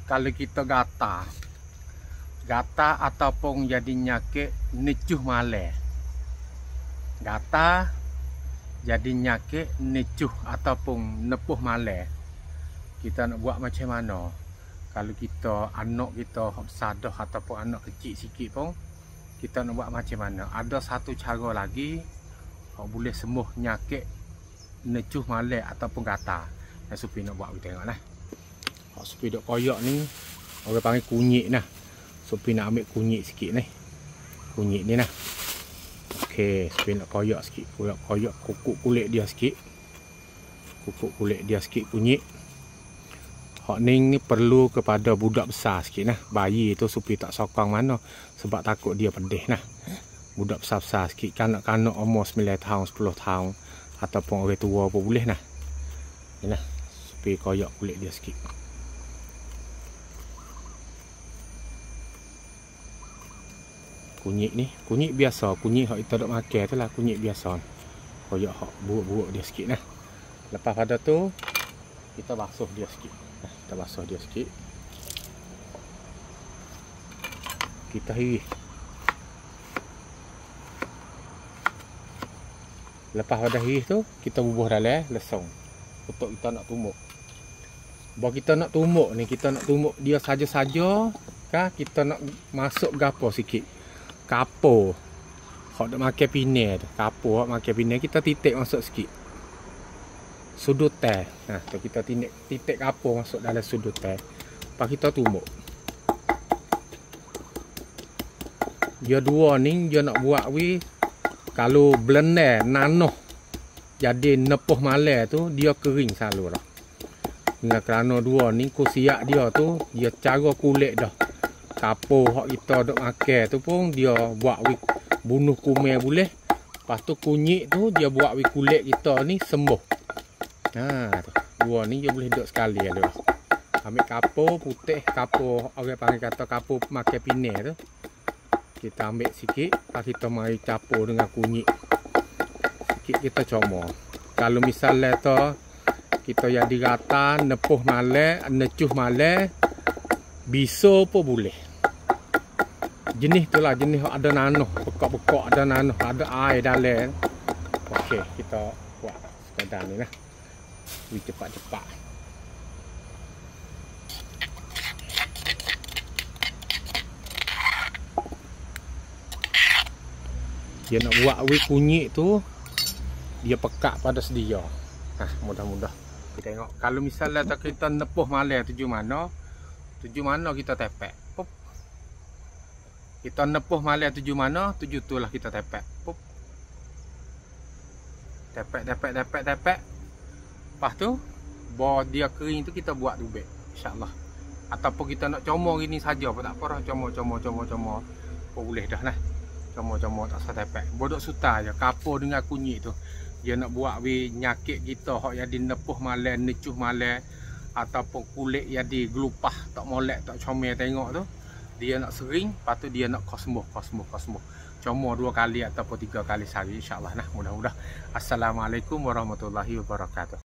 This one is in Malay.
kalau kita gata ataupun jadi nyakit necuh malai. Gata jadi nyakit necuh ataupun nepuh malai. Kita nak buat macam mana? Kalau kita anak kita besar dah ataupun anak kecil sikit pun, kita nak buat macam mana? Ada satu cara lagi yang boleh sembuh nyakit necuh malai ataupun gata. Yang Supi nak buat kita tengok lah. Supi dok koyak ni orang panggil kunyit nah. Supi nak ambil kunyit sikit ni. Kunyit ni nah. Okey, Supi nak koyak sikit. Koyak kukuk kulit dia sikit. Kukuk kulit dia sikit kunyit. Hak ni perlu kepada budak besar sikit nah. Bayi tu Supi tak sokong mana sebab takut dia pedih nah. Budak besar-besar sikit, kanak-kanak umur 9 tahun, 10 tahun ataupun orang tua pun boleh nah. Ni nah. Supi koyak kulit dia sikit. Kunyit ni, kunyit biasa, kunyit hak kita dok makan tu lah, kunyit biasa. Koyak hak buruk-buruk dia sikit nah. Lepas pada tu kita basuh dia sikit. Nah, kita basuh dia sikit. Kita hiris. Lepas pada hiris tu kita bubuh dalam lesung. Untuk kita nak tumbuk. Bahawa kita nak tumbuk ni, kita nak tumbuk dia saja-saja kah kita nak masuk gapo sikit. Kapur hak nak makan pinai tu, kapur hak makan pinai kita titik masuk sikit sudut teh. Nah tu kita titik kapur masuk dalam sudut teh. Lepas kita tumbuk. Dia dua ni dia nak buat kalau blender nanoh jadi nepuh malai tu dia kering selalu dah. Dengan kerana dua ni kusiak dia tu dia cara kulit dah. Kapur hak kita dok makan tu pun dia buat bunuh kuman boleh. Lepas tu kunyit tu dia buat kulit kita ni sembuh. Ha tu. Dua ni dia boleh duk sekali ada. Ambil kapur putih, kapur orang panggil kata kapur makan pinai tu. Kita ambil sikit, lepas kita mari campur dengan kunyit. Sikit kita comor. Kalau misalnya tu kita jadi rata nepuh malai, necuh malai, biso pun boleh. Jenis tu lah, jenis ada nanoh, pekak-pekak ada nanoh, ada air dalam. Okey, kita buat sekadar ni lah. Cepat-cepat. Dia nak buat kunyit tu dia pekak pada sedia. Nah, mudah-mudah. Kita tengok kalau misalnya kita nepuh malai tuju mana kita tepek. Pop. Kita nepuh malai tuju mana, tuju tu lah kita tepek. Pop. Tepek. Lepas tu bawa dia kering tu kita buat dubek insya-Allah. Ataupun kita nak comor gini saja pun tak apa dah, comor. Pun boleh dah nah. Comor tak usah tepek. Bodok suta aja kapur dengan kunyit tu. Dia nak buat nyakit kita hak jadi nepuh malai, necuh malai ataupun kulit jadi gelupah, tak molek, tak comel tengok tu. Dia nak sering, lepas tu dia nak kosmoh. Comor 2 kali ataupun 3 kali sehari insya-Allah nah. Mudah-mudah. Assalamualaikum warahmatullahi wabarakatuh.